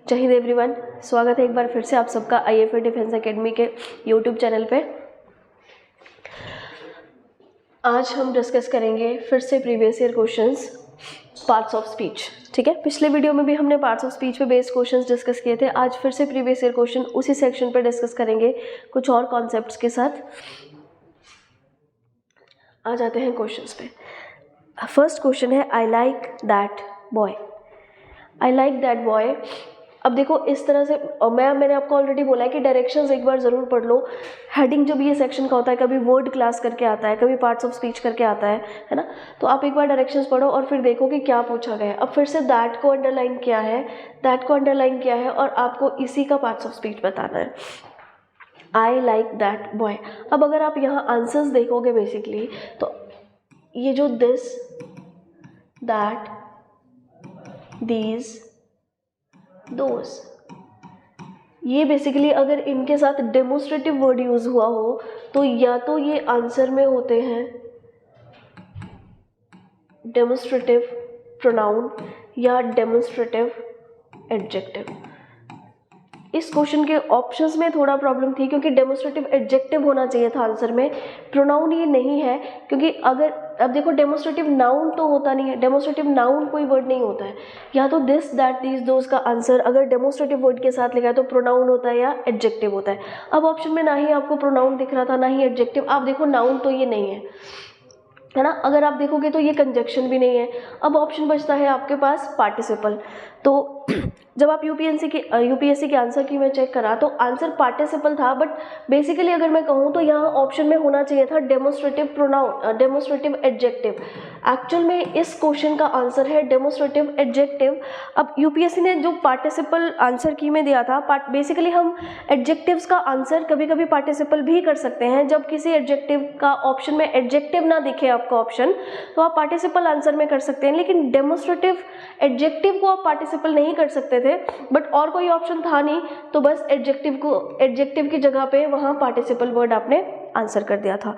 जय हिंद एवरीवन, स्वागत है एक बार फिर से आप सबका IFA डिफेंस एकेडमी के यूट्यूब चैनल पे। आज हम डिस्कस करेंगे फिर से previous year questions, parts of speech. ठीक है, पिछले वीडियो में भी हमने पार्ट्स ऑफ स्पीच पे बेस्ड क्वेश्चंस डिस्कस किए थे। आज फिर से प्रीवियस ईयर क्वेश्चन उसी सेक्शन पे डिस्कस करेंगे कुछ और कॉन्सेप्ट्स के साथ। आ जाते हैं क्वेश्चंस पे। फर्स्ट क्वेश्चन है I like that boy. I like that boy. अब देखो इस तरह से, और मैंने आपको ऑलरेडी बोला है कि डायरेक्शंस एक बार ज़रूर पढ़ लो। हेडिंग जब ये सेक्शन का होता है, कभी वर्ड क्लास करके आता है, कभी पार्ट्स ऑफ स्पीच करके आता है ना। तो आप एक बार डायरेक्शंस पढ़ो और फिर देखो कि क्या पूछा गया है। अब फिर से दैट को अंडरलाइन किया है, दैट को अंडरलाइन किया है और आपको इसी का पार्ट्स ऑफ स्पीच बताना है। I like that boy. अब अगर आप यहाँ आंसर्स देखोगे बेसिकली, तो ये जो दिस, दैट, दीज, दोस, ये बेसिकली अगर इनके साथ डेमोस्ट्रेटिव वर्ड यूज हुआ हो तो या तो ये आंसर में होते हैं डेमोस्ट्रेटिव प्रोनाउन या डेमोस्ट्रेटिव एडजेक्टिव। इस क्वेश्चन के ऑप्शंस में थोड़ा प्रॉब्लम थी क्योंकि डेमोस्ट्रेटिव एडजेक्टिव होना चाहिए था आंसर में, प्रोनाउन ये नहीं है। क्योंकि अगर अब देखो डेमोस्ट्रेटिव नाउन तो होता नहीं है, डेमोस्ट्रेटिव नाउन कोई वर्ड नहीं होता है। या तो दिस, दैट, दीज, दोस का आंसर अगर डेमोस्ट्रेटिव वर्ड के साथ लिखा है तो प्रोनाउन होता है या एडजेक्टिव होता है। अब ऑप्शन में ना ही आपको प्रोनाउन दिख रहा था ना ही एडजेक्टिव। आप देखो नाउन तो ये नहीं है ना। अगर आप देखोगे तो ये कंजक्शन भी नहीं है। अब ऑप्शन बचता है आपके पास पार्टिसिपल। तो जब आप यूपीएससी के आंसर की मैं चेक करा तो आंसर पार्टिसिपल था, बट बेसिकली अगर मैं कहूँ तो यहाँ ऑप्शन में होना चाहिए था demonstrative pronoun, demonstrative adjective. Actual में इस क्वेश्चन का आंसर है डेमोस्ट्रेटिव एडजेक्टिव। अब यूपीएससी ने जो पार्टिसिपल आंसर की में दिया था, बेसिकली हम एडजेक्टिव्स का आंसर कभी कभी पार्टिसिपल भी कर सकते हैं। जब किसी एडजेक्टिव का ऑप्शन में एडजेक्टिव ना दिखे आपका ऑप्शन, तो आप पार्टिसिपल आंसर में कर सकते हैं। लेकिन डेमोस्ट्रेटिव एडजेक्टिव को आप पार्टिसिपल नहीं कर सकते थे, बट और कोई ऑप्शन था नहीं, तो बस एडजेक्टिव की जगह पे वहां पार्टिसिपल वर्ड आपने आंसर कर दिया था।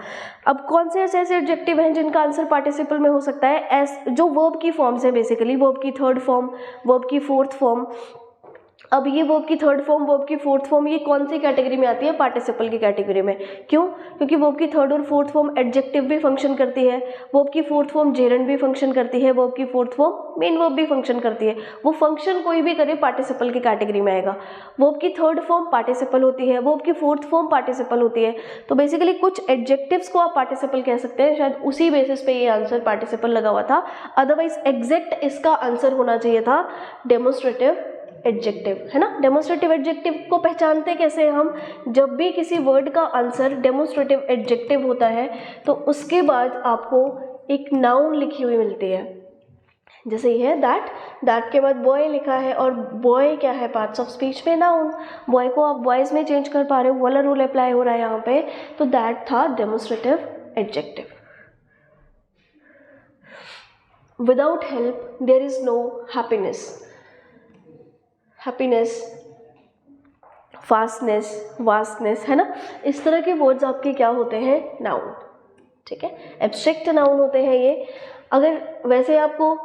अब कौन से ऐसे एडजेक्टिव हैं जिनका आंसर पार्टिसिपल में हो सकता है? जो वर्ब की फॉर्म्स है, बेसिकली वर्ब की थर्ड फॉर्म, वर्ब की फोर्थ फॉर्म। अब ये वर्ब की थर्ड फॉर्म, वर्ब की फोर्थ फॉर्म, ये कौन सी कैटेगरी में आती है? पार्टिसिपल की कैटेगरी में। क्यों? क्योंकि वर्ब की थर्ड और फोर्थ फॉर्म एडजेक्टिव भी फंक्शन करती है, वर्ब की फोर्थ फॉर्म जेरेंड भी फंक्शन करती है, वर्ब की फोर्थ फॉर्म मेन वर्ब भी फंक्शन करती है। वो फंक्शन कोई भी करे पार्टिसिपल की कैटेगरी में आएगा। वर्ब की थर्ड फॉर्म पार्टिसिपल होती है, वर्ब की फोर्थ फॉर्म पार्टिसिपल होती है। तो बेसिकली कुछ एडजेक्टिव्स को आप पार्टिसिपल कह सकते हैं, शायद उसी बेसिस पे ये आंसर पार्टिसिपल लगा हुआ था। अदरवाइज एग्जैक्ट इसका आंसर होना चाहिए था डेमोस्ट्रेटिव एडजेक्टिव, है ना। डेमोस्ट्रेटिव एडजेक्टिव को पहचानते कैसे हैं हम? जब भी किसी वर्ड का आंसर डेमोस्ट्रेटिव एडजेक्टिव होता है तो उसके बाद आपको एक नाउन लिखी हुई मिलती है। जैसे ये है दैट, दैट के बाद बॉय लिखा है, और बॉय क्या है? पार्ट्स ऑफ स्पीच में नाउन। बॉय को आप बॉयज में चेंज कर पा रहे हो, वाला रूल अप्लाई हो रहा है यहाँ पे। तो दैट था demonstrative adjective. Without help there is no happiness. Happiness, fastness, vastness, है ना। इस तरह के वर्ड्स आपके क्या होते हैं? नाउन। ठीक है, एब्स्ट्रैक्ट नाउन होते हैं ये। अगर वैसे आपको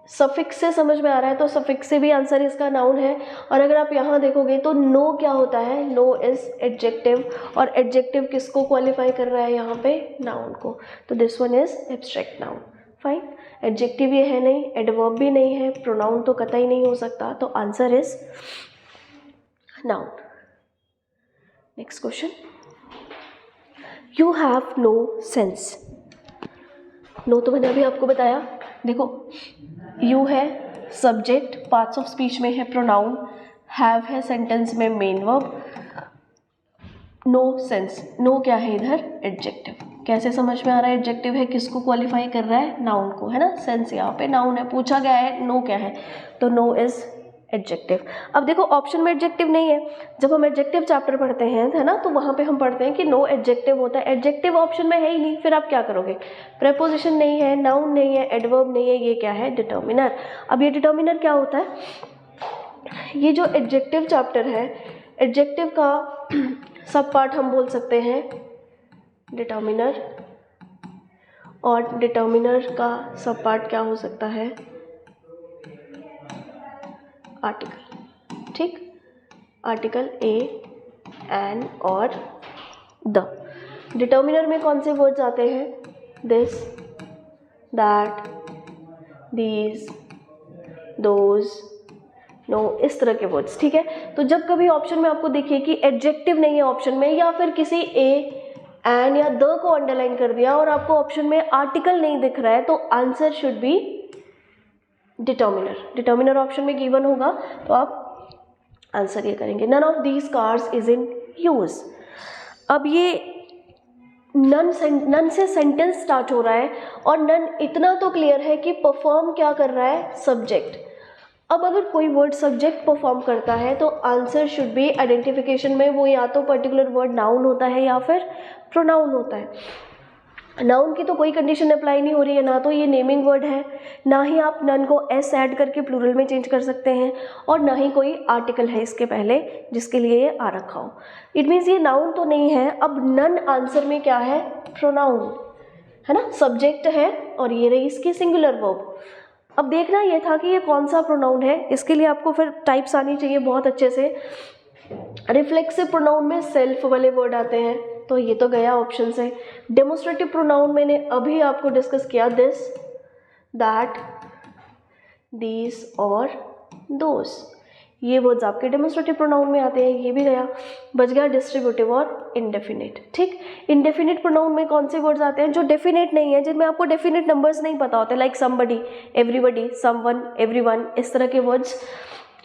सफिक्स से समझ में आ रहा है तो सफिक्स से भी आंसर इसका नाउन है। और अगर आप यहाँ देखोगे तो नो क्या होता है? नो इज एडजेक्टिव, और एडजेक्टिव किसको क्वालिफाई कर रहा है यहाँ पे? नाउन को। तो this one is abstract noun. Fine, adjective ये है नहीं, एडवर्ब भी नहीं है, प्रोनाउन तो कतई नहीं हो सकता, तो answer is noun. Next question, you have no sense. No तो मैंने अभी आपको बताया। देखो यू है सब्जेक्ट, पार्ट्स ऑफ स्पीच में है प्रोनाउन, हैव है सेंटेंस में main verb, no sense, no क्या है इधर? एडजेक्टिव। कैसे समझ में आ रहा है एडजेक्टिव है? किसको क्वालिफाई कर रहा है? नाउन को, है ना। सेंस यहाँ पे नाउन है, पूछा गया है नो क्या है, तो नो इज एडजेक्टिव। अब देखो ऑप्शन में एडजेक्टिव नहीं है। जब हम एडजेक्टिव चैप्टर पढ़ते हैं, है ना, तो वहाँ पे हम पढ़ते हैं कि नो एडजेक्टिव होता है। एडजेक्टिव ऑप्शन में है ही नहीं, फिर आप क्या करोगे? प्रेपोजिशन नहीं है, नाउन नहीं है, एडवर्ब नहीं है, ये क्या है? डिटर्मिनर। अब ये डिटर्मिनर क्या होता है? ये जो एडजेक्टिव चैप्टर है, एडजेक्टिव का सब पार्ट हम बोल सकते हैं डिटर्मिनर, और डिटर्मिनर का सब पार्ट क्या हो सकता है? आर्टिकल। ठीक, आर्टिकल ए, एन और द। डिटर्मिनर में कौन से वर्ड्स आते हैं? This, that, these, those, no, इस तरह के वर्ड्स। ठीक है, तो जब कभी ऑप्शन में आपको देखिए कि एडजेक्टिव नहीं है ऑप्शन में, या फिर किसी ए, एन या द को अंडरलाइन कर दिया और आपको ऑप्शन में आर्टिकल नहीं दिख रहा है, तो answer should be determiner. Determiner option में गिवन होगा तो आप आंसर ये करेंगे। None of these cars is in use. अब ये नन से सेंटेंस स्टार्ट हो रहा है और नन इतना तो क्लियर है कि परफॉर्म क्या कर रहा है? सब्जेक्ट। अब अगर कोई वर्ड सब्जेक्ट परफॉर्म करता है तो आंसर शुड बी आइडेंटिफिकेशन में वो या तो पर्टिकुलर वर्ड नाउन होता है या फिर प्रोनाउन होता है। नाउन की तो कोई कंडीशन अप्लाई नहीं हो रही है, ना तो ये नेमिंग वर्ड है, ना ही आप नन को एस ऐड करके प्लूरल में चेंज कर सकते हैं, और ना ही कोई आर्टिकल है इसके पहले जिसके लिए ये आ रखा हो। इट मीन्स ये नाउन तो नहीं है। अब नन आंसर में क्या है? प्रोनाउन है ना, सब्जेक्ट है और ये रही इसकी सिंगुलर वर्ब। अब देखना ये था कि ये कौन सा प्रोनाउन है, इसके लिए आपको फिर टाइप्स आनी चाहिए बहुत अच्छे से। रिफ्लेक्सिव प्रोनाउन में सेल्फ वाले वर्ड आते हैं, तो ये तो गया ऑप्शन से। डेमोस्ट्रेटिव प्रोनाउन मैंने अभी आपको डिस्कस किया, दिस, दैट, दीज और दोस, ये वर्ड्स आपके डेमोस्ट्रेटिव प्रोनाउन में आते हैं, ये भी गया। बच गया डिस्ट्रीब्यूटिव और इंडेफिनिट। ठीक, इंडेफिनिट प्रोनाउन में कौन से वर्ड्स आते हैं? जो डेफिनेट नहीं है, जिनमें आपको डेफिनेट नंबर्स नहीं पता होते, like somebody, everybody, someone, everyone, इस तरह के वर्ड्स,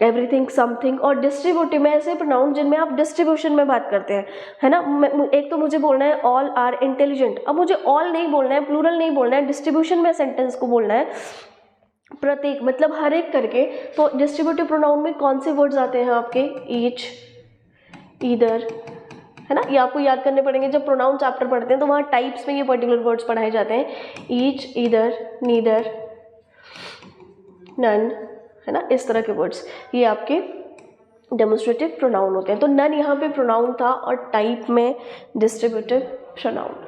एवरीथिंग, समथिंग। और डिस्ट्रीब्यूटिव में ऐसे प्रोनाउन जिनमें आप डिस्ट्रीब्यूशन में बात करते हैं, है ना। एक तो मुझे बोलना है ऑल आर इंटेलिजेंट, अब मुझे ऑल नहीं बोलना है, प्लूरल नहीं बोलना है, डिस्ट्रीब्यूशन में सेंटेंस को बोलना है, प्रत्येक मतलब हर एक करके। तो डिस्ट्रीब्यूटिव प्रोनाउन में कौन से वर्ड्स आते हैं आपके? ईच, ईदर, है ना। ये आपको याद करने पड़ेंगे, जब प्रोनाउन चैप्टर पढ़ते हैं तो वहाँ टाइप्स में ये पर्टिकुलर वर्ड्स पढ़ाए जाते हैं। ईच, ईदर, नीदर, नन, है ना, इस तरह के वर्ड्स ये आपके डेमोस्ट्रेटिव प्रोनाउन होते हैं। तो नन यहाँ पे प्रोनाउन था और टाइप में distributive pronoun.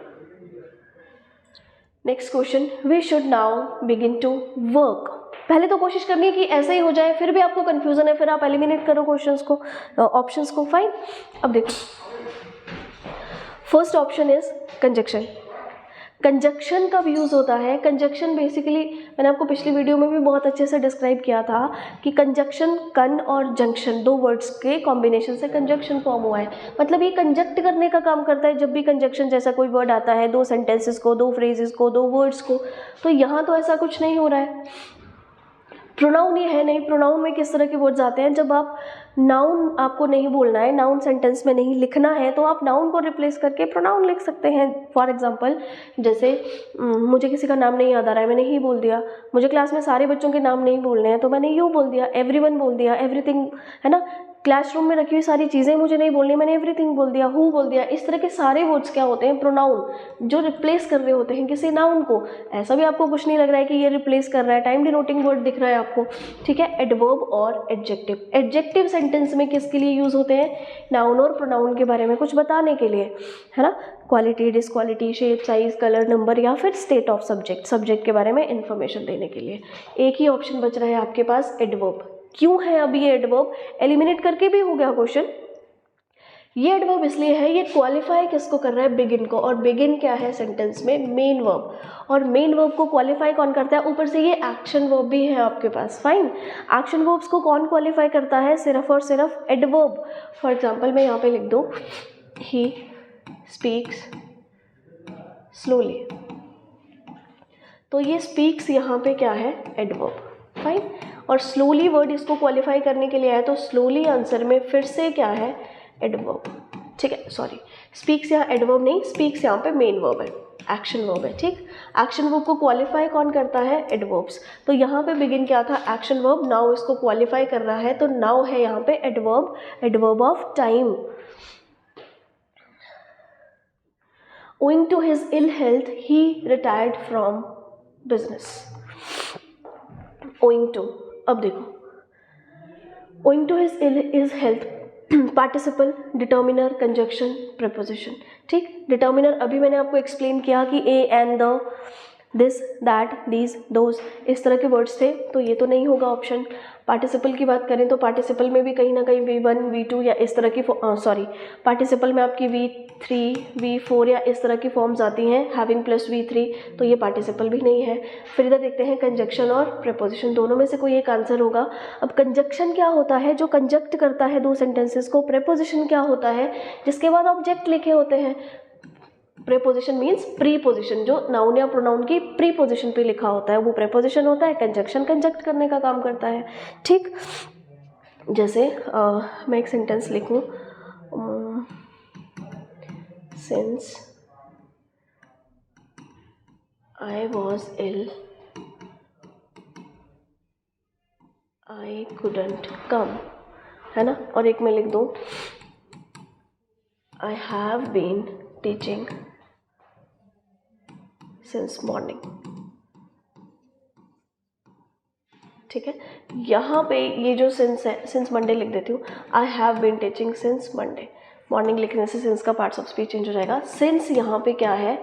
Next question, we should now begin to work. पहले तो कोशिश करनी है कि ऐसा ही हो जाए, फिर भी आपको कंफ्यूजन है, फिर आप एलिमिनेट करो क्वेश्चंस को, ऑप्शंस को। फाइन, अब देखो first option is conjunction. Conjunction कब यूज़ होता है? कंजक्शन बेसिकली मैंने आपको पिछली वीडियो में भी बहुत अच्छे से डिस्क्राइब किया था कि कंजक्शन कन और जंक्शन, दो वर्ड्स के कॉम्बिनेशन से कंजक्शन फॉर्म हुआ है। मतलब ये कंजक्ट करने का काम करता है। जब भी कंजक्शन जैसा कोई वर्ड आता है, दो सेंटेंसेस को, दो फ्रेजेस को, दो वर्ड्स को, तो यहाँ तो ऐसा कुछ नहीं हो रहा है। प्रोनाउन ये है नहीं। प्रोनाउन में किस तरह के वर्ड्स आते हैं? जब आप नाउन आपको नहीं बोलना है, नाउन सेंटेंस में नहीं लिखना है, तो आप नाउन को रिप्लेस करके प्रोनाउन लिख सकते हैं। फॉर एग्जांपल, जैसे मुझे किसी का नाम नहीं याद आ रहा है, मैंने ही बोल दिया। मुझे क्लास में सारे बच्चों के नाम नहीं बोलने हैं, तो मैंने यू बोल दिया, एवरीवन बोल दिया, एवरीथिंग, है ना। क्लासरूम में रखी हुई सारी चीज़ें मुझे नहीं बोलनी, मैंने एवरीथिंग बोल दिया, हु बोल दिया। इस तरह के सारे वर्ड्स क्या होते हैं? प्रोनाउन, जो रिप्लेस कर रहे होते हैं किसी नाउन को। ऐसा भी आपको कुछ नहीं लग रहा है कि ये रिप्लेस कर रहा है, टाइम डिनोटिंग वर्ड दिख रहा है आपको, ठीक है। एडवर्ब और एडजेक्टिव। एडजेक्टिव सेंटेंस में किसके लिए यूज़ होते हैं? नाउन और प्रोनाउन के बारे में कुछ बताने के लिए, है ना। Quality, disquality, shape, size, colour, number, या फिर स्टेट ऑफ सब्जेक्ट, सब्जेक्ट के बारे में इंफॉर्मेशन देने के लिए। एक ही ऑप्शन बच रहा है आपके पास, एडवर्ब। क्यों है अभी ये एडवर्ब? एलिमिनेट करके भी हो गया क्वेश्चन। ये एडवर्ब इसलिए है, ये क्वालिफाई किसको कर रहा है? बिगिन को। और बिगिन क्या है सेंटेंस में? Main verb. और मेन वर्ब को क्वालिफाई कौन करता है? ऊपर से ये एक्शन वर्ब भी है आपके पास। फाइन, एक्शन वर्ब्स को कौन क्वालिफाई करता है? सिर्फ और सिर्फ एडवर्ब। फॉर एग्जाम्पल मैं यहाँ पे लिख दूँ, ही स्पीक्स स्लोली, तो ये स्पीक्स यहाँ पे क्या है? एडवर्ब। फाइन, और स्लोली वर्ड इसको क्वालिफाई करने के लिए आया, तो स्लोली आंसर में फिर से क्या है? एडवर्ब। ठीक है, सॉरी, स्पीक्स यहाँ एडवर्ब नहीं, स्पीक्स यहाँ पे मेन वर्ब है, एक्शन वर्ब है। ठीक, एक्शन वर्ब को क्वालिफाई कौन करता है? एडवर्ब्स। तो यहाँ पे बिगिन क्या था? Action verb. नाउ इसको क्वालिफाई कर रहा है, तो नाउ है यहाँ पे adverb, adverb of time. Owing to his ill health, he retired from business. Owing to, अब देखो, owing to his health, participle, determiner, conjunction, preposition. ठीक, डिटर्मिनर अभी मैंने आपको एक्सप्लेन किया कि A and the, this, that, these, those, इस तरह के वर्ड्स थे, तो ये तो नहीं होगा ऑप्शन। पार्टिसिपल की बात करें तो पार्टिसिपल में भी कहीं ना कहीं V1, V2 या इस तरह की पार्टिसिपल में आपकी V3, V4 या इस तरह की फॉर्म्स आती हैं, हैविंग प्लस V3, तो ये पार्टिसिपल भी नहीं है। फिर इधर देखते हैं कंजक्शन और प्रीपोजिशन, दोनों में से कोई एक आंसर होगा। अब कंजक्शन क्या होता है? जो कंजक्ट करता है दो सेंटेंसेस को। प्रीपोजिशन क्या होता है? जिसके बाद ऑब्जेक्ट लिखे होते हैं। प्रीपोजिशन मीन्स प्रीपोजिशन, जो नाउन या प्रोनाउन की प्रीपोजिशन पे लिखा होता है वो प्रीपोजिशन होता है। कंजक्शन कंजक्ट करने का काम करता है। ठीक, जैसे मैं एक सेंटेंस लिखूं, since I was ill I couldn't come, है ना। और एक मैं लिख दूं, I have been teaching since morning. ठीक है, यहाँ पे ये जो सिंस है, सिंस मंडे लिख देती हूँ, I have been teaching since Monday. Morning लिखने से सिंस का पार्ट्स ऑफ स्पीच चेंज हो जाएगा। सिंस यहाँ पे क्या है?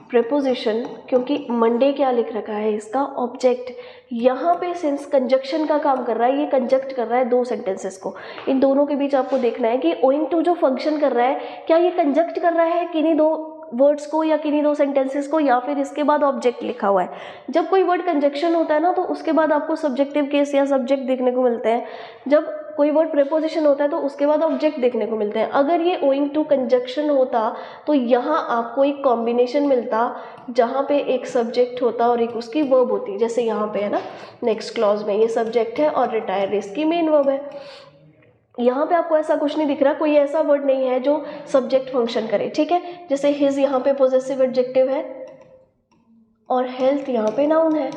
प्रीपोजिशन, क्योंकि मंडे क्या लिख रखा है? इसका ऑब्जेक्ट। यहाँ पे सिंस कंजक्शन का काम कर रहा है, ये कंजक्ट कर रहा है दो सेंटेंसेस को। इन दोनों के बीच आपको देखना है कि ओइंग टू जो फंक्शन कर रहा है, क्या ये कंजक्ट कर रहा है किन्हीं दो वर्ड्स को या किन्हीं दो सेंटेंसेस को, या फिर इसके बाद ऑब्जेक्ट लिखा हुआ है। जब कोई वर्ड कंजक्शन होता है ना, तो उसके बाद आपको सब्जेक्टिव केस या सब्जेक्ट देखने को मिलते हैं। जब कोई वर्ड प्रीपोजिशन होता है तो उसके बाद ऑब्जेक्ट देखने को मिलते हैं। अगर ये ओइंग टू कंजक्शन होता तो यहाँ आपको एक कॉम्बिनेशन मिलता, जहाँ पे एक सब्जेक्ट होता और एक उसकी वर्ब होती। जैसे यहाँ पे है ना, नेक्स्ट क्लॉज में ये सब्जेक्ट है और रिटायर इसकी मेन वर्ब है। यहाँ पे आपको ऐसा कुछ नहीं दिख रहा, कोई ऐसा वर्ड नहीं है जो सब्जेक्ट फंक्शन करे। ठीक है, जैसे हिज यहाँ पे पोजेसिव एडजेक्टिव है और हेल्थ यहाँ पे नाउन है।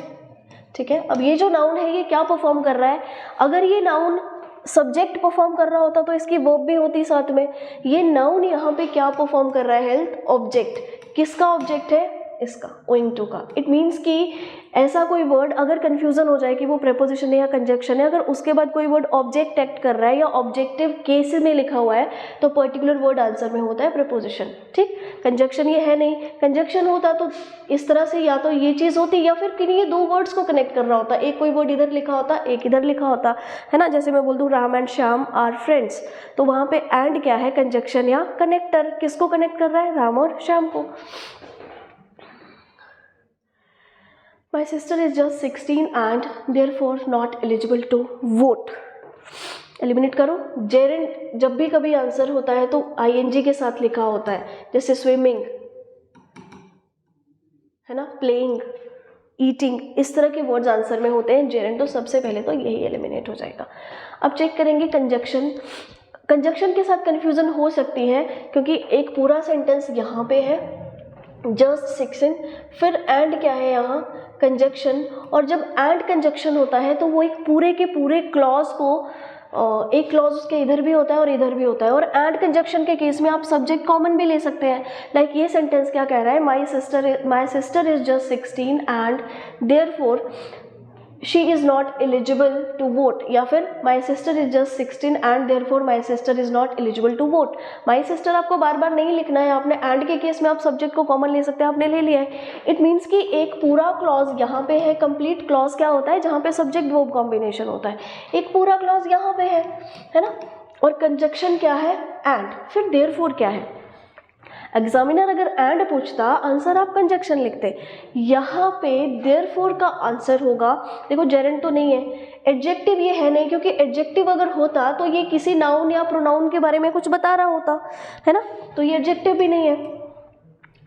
ठीक है, अब ये जो नाउन है ये क्या परफॉर्म कर रहा है? अगर ये नाउन सब्जेक्ट परफॉर्म कर रहा होता तो इसकी वर्ब भी होती साथ में। ये नाउन यहाँ पे क्या परफॉर्म कर रहा है? Health, object. किसका ऑब्जेक्ट है? इसका, ओइंग टू का। इट मीन्स कि ऐसा कोई वर्ड अगर कंफ्यूजन हो जाए कि वो प्रीपोजिशन है या कंजक्शन है, अगर उसके बाद कोई वर्ड ऑब्जेक्ट एक्ट कर रहा है या ऑब्जेक्टिव केस में लिखा हुआ है, तो पर्टिकुलर वर्ड आंसर में होता है प्रीपोजिशन। ठीक, कंजक्शन ये है नहीं। कंजक्शन होता तो इस तरह से या तो ये चीज़ होती या फिर किन्हीं ये दो वर्ड्स को कनेक्ट कर रहा होता। एक कोई वर्ड इधर लिखा होता, एक इधर लिखा होता, है ना। जैसे मैं बोल दूँ Ram and Shyam are friends, तो वहाँ पे एंड क्या है? कंजक्शन या कनेक्टर। किसको कनेक्ट कर रहा है? राम और श्याम को। My sister is just 16 and therefore not eligible to vote. Eliminate करो। जेरेंट जब भी कभी आंसर होता है तो ING के साथ लिखा होता है, जैसे स्विमिंग, है ना, प्लेइंग, ईटिंग, इस तरह के वर्ड्स आंसर में होते हैं जेरेंट, तो सबसे पहले तो यही एलिमिनेट हो जाएगा। अब चेक करेंगे कंजक्शन। कंजक्शन के साथ कंफ्यूजन हो सकती है क्योंकि एक पूरा सेंटेंस यहाँ पे है जस्ट 16, फिर एंड क्या है यहाँ? कंजक्शन। और जब एंड कंजक्शन होता है तो वो एक पूरे के पूरे क्लॉज को, एक क्लॉज उसके इधर भी होता है और इधर भी होता है। और एंड कंजक्शन के केस में आप सब्जेक्ट कॉमन भी ले सकते हैं। लाइक ये सेंटेंस क्या कह रहा है? My sister is just 16 and therefore she is not eligible to vote, या फिर my sister is just 16 and therefore my sister is not eligible to vote. My sister आपको बार बार नहीं लिखना है, आपने एंड के केस में आप सब्जेक्ट को कॉमन ले सकते हैं, आपने ले लिया है। इट मीन्स कि एक पूरा क्लॉज यहाँ पे है। कंप्लीट क्लॉज क्या होता है? जहाँ पे सब्जेक्ट वर्ब कॉम्बिनेशन होता है। एक पूरा क्लॉज यहाँ पे है ना। और कंजक्शन क्या है? एंड। फिर देयरफॉर क्या है? एग्जामिनर अगर एंड पूछता, आंसर आप कंजक्शन लिखते। यहाँ पे देयरफॉर का आंसर होगा, देखो जेरेंट तो नहीं है, एडजेक्टिव ये है नहीं, क्योंकि एडजेक्टिव अगर होता तो ये किसी नाउन या प्रोनाउन के बारे में कुछ बता रहा होता, है ना, तो ये एडजेक्टिव भी नहीं है।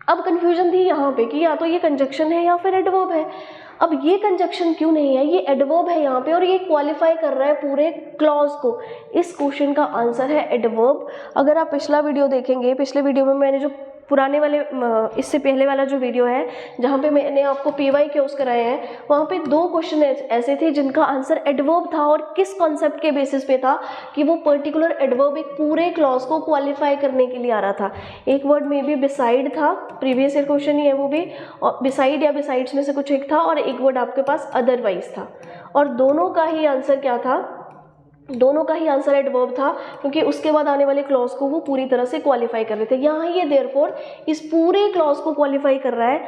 अब कंफ्यूजन थी यहाँ पे कि या तो ये कंजक्शन है या फिर एडवर्ब है। अब ये कंजक्शन क्यों नहीं है? ये एडवर्ब है यहाँ पे और ये क्वालिफाई कर रहा है पूरे क्लॉज को। इस क्वेश्चन का आंसर है एडवर्ब। अगर आप पिछला वीडियो देखेंगे, पिछले वीडियो में मैंने जो पुराने वाले, इससे पहले वाला जो वीडियो है जहाँ पे मैंने आपको PYQs कराए हैं, वहाँ पे 2 क्वेश्चन ऐसे थे जिनका आंसर एडवर्ब था। और किस कॉन्सेप्ट के बेसिस पे था? कि वो पर्टिकुलर एडवर्ब एक पूरे क्लॉज को क्वालिफाई करने के लिए आ रहा था। एक वर्ड में भी बिसाइड था, प्रीवियस ईयर क्वेश्चन ही है वो भी, और बिसाइड या बिसाइड्स में से कुछ एक था, और एक वर्ड आपके पास अदरवाइज था। और दोनों का ही आंसर क्या था? दोनों का ही आंसर एडवर्ब था, क्योंकि उसके बाद आने वाले क्लॉज को वो पूरी तरह से क्वालिफाई कर रहे थे। यहाँ ये देयरफॉर इस पूरे क्लॉज को क्वालिफाई कर रहा है,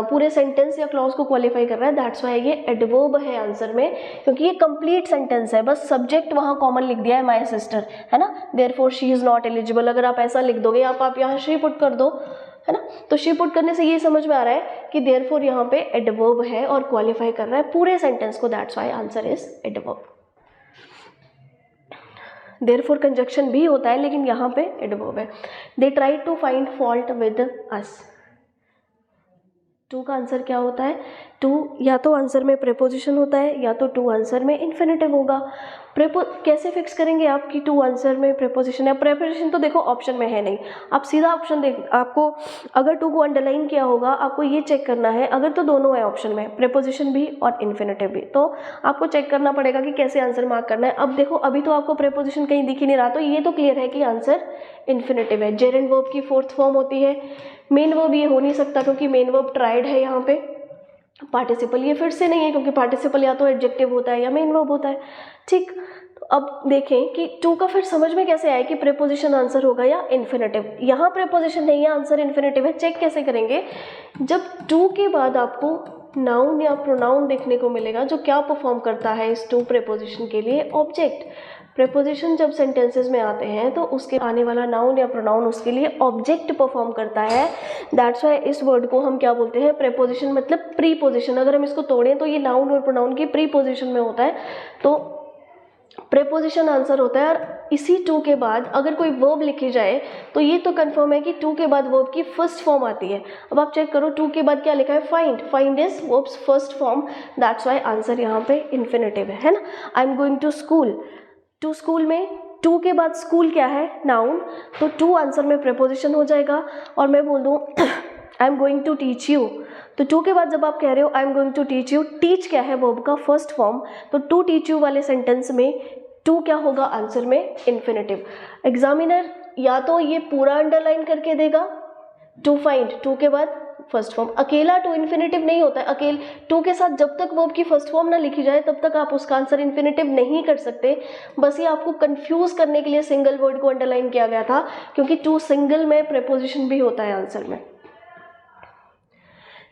पूरे सेंटेंस या क्लॉज को क्वालिफाई कर रहा है, दैट्स वाई ये एडवर्ब है आंसर में, क्योंकि ये कंप्लीट सेंटेंस है, बस सब्जेक्ट वहाँ कॉमन लिख दिया है माई सिस्टर, है ना। Therefore she is not eligible, अगर आप ऐसा लिख दोगे, आप यहाँ शी पुट कर दो, है ना, तो शी पुट करने से ये समझ में आ रहा है कि देयरफॉर यहाँ पे एडवर्ब है और क्वालिफाई कर रहा है पूरे सेंटेंस को, that's why answer is adverb. Therefore conjunction भी होता है, लेकिन यहाँ पे एडवर्ब है। They try to find fault with us, to का आंसर क्या होता है, टू या तो आंसर में प्रेपोजिशन होता है या तो टू आंसर में इन्फिनेटिव होगा। कैसे फिक्स करेंगे आप कि टू आंसर में प्रेपोजिशन है? प्रेपोजिशन तो देखो ऑप्शन में है नहीं, आप सीधा ऑप्शन देख, आपको अगर टू को अंडरलाइन किया होगा, आपको ये चेक करना है, अगर तो दोनों है ऑप्शन में, प्रेपोजिशन भी और इन्फिनेटिव भी, तो आपको चेक करना पड़ेगा कि कैसे आंसर मार्क करना है। अब देखो अभी तो आपको प्रेपोजिशन कहीं दिख ही नहीं रहा, तो ये तो क्लियर है कि आंसर इन्फिनेटिव है। जेरेंड वर्ब की फोर्थ फॉर्म होती है। मेन वर्ब ये हो नहीं सकता, क्योंकि मेन वर्ब ट्राइड है यहाँ पे। पार्टिसिपल ये फिर से नहीं है, क्योंकि पार्टिसिपल या तो एडजेक्टिव होता है या मेन वर्ब होता है, ठीक। तो अब देखें कि टू का फिर समझ में कैसे आए कि प्रेपोजिशन आंसर होगा या इन्फिनेटिव। यहाँ प्रेपोजिशन नहीं है, आंसर इन्फिनेटिव है। चेक कैसे करेंगे? जब टू के बाद आपको नाउन या प्रोनाउन देखने को मिलेगा जो क्या परफॉर्म करता है इस टू प्रेपोजिशन के लिए, ऑब्जेक्ट। प्रेपोजिशन जब सेंटेंसेस में आते हैं तो उसके आने वाला नाउन या प्रोनाउन उसके लिए ऑब्जेक्ट परफॉर्म करता है, दैट्स वाई इस वर्ड को हम क्या बोलते हैं, प्रेपोजिशन मतलब प्रीपोजिशन। अगर हम इसको तोड़ें तो ये नाउन और प्रोनाउन की प्रीपोजिशन में होता है, तो प्रेपोजिशन आंसर होता है। और इसी टू के बाद अगर कोई वर्ब लिखी जाए तो ये तो कंफर्म है कि टू के बाद वर्ब की फर्स्ट फॉर्म आती है। अब आप चेक करो टू के बाद क्या लिखा है, find. Find is verbs first form, that's why answer यहाँ पे इन्फिनेटिव है ना। I am going to school, to school में टू के बाद स्कूल क्या है, नाउन, तो टू आंसर में प्रेपोजिशन हो जाएगा। और मैं बोल दूँ I am going to teach you, तो टू के बाद जब आप कह रहे हो I am going to teach you, teach क्या है वर्ब का फर्स्ट फॉर्म, तो टू टीच यू वाले सेंटेंस में टू क्या होगा आंसर में, इन्फिनेटिव। एग्जामिनर या तो ये पूरा अंडरलाइन करके देगा, टू फाइंड टू के बाद फर्स्ट फॉर्म। अकेला टू इन्फिनेटिव नहीं होता है, अकेले टू के साथ जब तक वर्ब की फर्स्ट फॉर्म ना लिखी जाए तब तक आप उसका आंसर इन्फिनेटिव नहीं कर सकते। बस ये आपको कंफ्यूज करने के लिए सिंगल वर्ड को अंडरलाइन किया गया था, क्योंकि टू सिंगल में प्रेपोजिशन भी होता है आंसर में।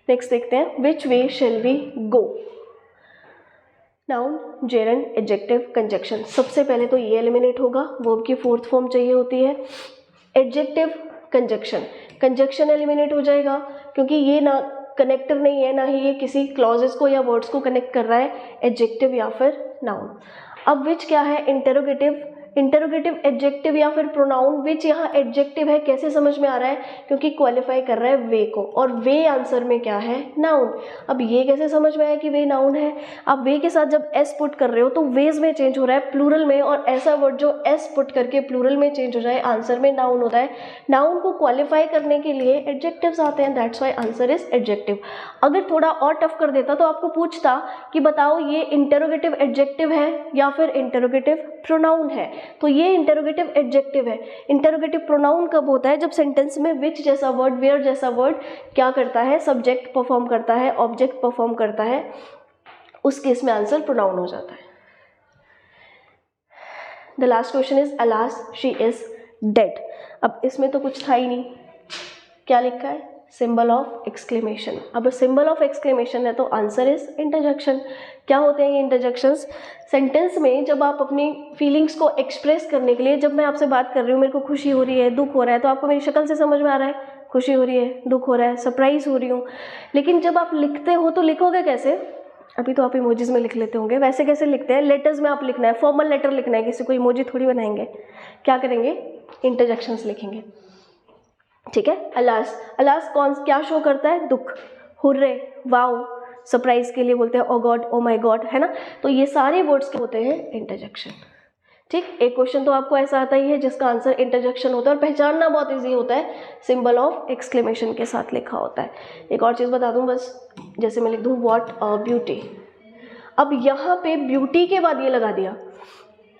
नेक्स्ट देखते हैं, which way shall we go. Noun, gerund, adjective, conjunction. सबसे पहले तो ये एलिमिनेट होगा, वर्ब की फोर्थ फॉर्म चाहिए होती है। एडजेक्टिव, कंजक्शन, कंजक्शन एलिमिनेट हो जाएगा, क्योंकि ये ना कनेक्टर नहीं है, ना ही ये किसी क्लॉजेस को या वर्ड्स को कनेक्ट कर रहा है, एडजेक्टिव या फिर नाउन। अब विच क्या है, इंटेरोगेटिव, इंटेरोगेटिव एडजेक्टिव या फिर प्रोनाउन। विच यहाँ एडजेक्टिव है, कैसे समझ में आ रहा है, क्योंकि क्वालिफाई कर रहा है वे को, और वे आंसर में क्या है, नाउन। अब ये कैसे समझ में आया कि वे नाउन है, आप वे के साथ जब एस पुट कर रहे हो तो वेज में चेंज हो रहा है प्लूरल में, और ऐसा वर्ड जो एस पुट करके प्लूरल में चेंज हो जाए आंसर में नाउन होता है। नाउन को क्वालिफाई करने के लिए एडजेक्टिव्स आते हैं, that's why answer is adjective. अगर थोड़ा और टफ कर देता तो आपको पूछता कि बताओ ये इंटेरोगेटिव एडजेक्टिव है या फिर इंटेरोगेटिव प्रोनाउन है, तो ये इंटेरोगेटिव एडजेक्टिव है। इंटेरोगेटिव प्रोनाउन कब होता है, जब सेंटेंस में विच जैसा वर्ड, वेयर जैसा वर्ड क्या करता है, सब्जेक्ट परफॉर्म करता है, ऑब्जेक्ट परफॉर्म करता है, उस केस में आंसर प्रोनाउन हो जाता है। The last question is alas she is dead. अब इसमें तो कुछ था ही नहीं, क्या लिखा है, सिंबल ऑफ एक्सक्लेमेशन। अब सिंबल ऑफ एक्सक्लेमेशन है तो आंसर इज इंटरजेक्शन। क्या होते हैं ये इंटरजेक्शंस, सेंटेंस में जब आप अपनी फीलिंग्स को एक्सप्रेस करने के लिए, जब मैं आपसे बात कर रही हूँ, मेरे को खुशी हो रही है, दुख हो रहा है, तो आपको मेरी शक्ल से समझ में आ रहा है खुशी हो रही है, दुख हो रहा है, सरप्राइज हो रही हूँ। लेकिन जब आप लिखते हो तो लिखोगे कैसे, अभी तो आप इमोजीज में लिख लेते होंगे, वैसे कैसे लिखते हैं, लेटर्स में आप लिखना है, फॉर्मल लेटर लिखना है, किसी को इमोजी थोड़ी बनाएंगे, क्या करेंगे, इंटरजेक्शंस लिखेंगे, ठीक है। अलास, अलास कौन क्या शो करता है, दुख, हुर्रे, वाओ, सरप्राइज के लिए बोलते हैं ओ गॉड, ओ माय गॉड, है ना। तो ये सारे वर्ड्स के होते हैं इंटरजेक्शन, ठीक। एक क्वेश्चन तो आपको ऐसा आता ही है जिसका आंसर इंटरजेक्शन होता है, और पहचानना बहुत इजी होता है, सिंबल ऑफ एक्सक्लेमेशन के साथ लिखा होता है। एक और चीज़ बता दूं बस, जैसे मैं लिख दूं व्हाट अ ब्यूटी, अब यहाँ पे ब्यूटी के बाद ये लगा दिया,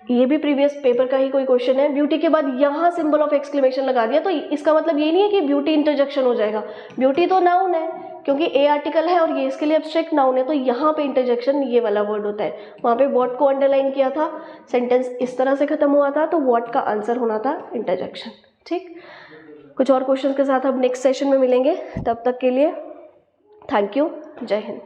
ये भी प्रीवियस पेपर का ही कोई क्वेश्चन है, ब्यूटी के बाद यहाँ सिंबल ऑफ एक्सक्लेमेशन लगा दिया, तो इसका मतलब ये नहीं है कि ब्यूटी इंटरजेक्शन हो जाएगा, ब्यूटी तो नाउन है, क्योंकि ए आर्टिकल है और ये इसके लिए एब्स्ट्रैक्ट नाउन है, तो यहाँ पे इंटरजेक्शन ये वाला वर्ड होता है। वहाँ पे व्हाट को अंडरलाइन किया था, सेंटेंस इस तरह से खत्म हुआ था, तो व्हाट का आंसर होना था इंटरजेक्शन। ठीक, कुछ और क्वेश्चन के साथ अब नेक्स्ट सेशन में मिलेंगे, तब तक के लिए थैंक यू, जय हिंद।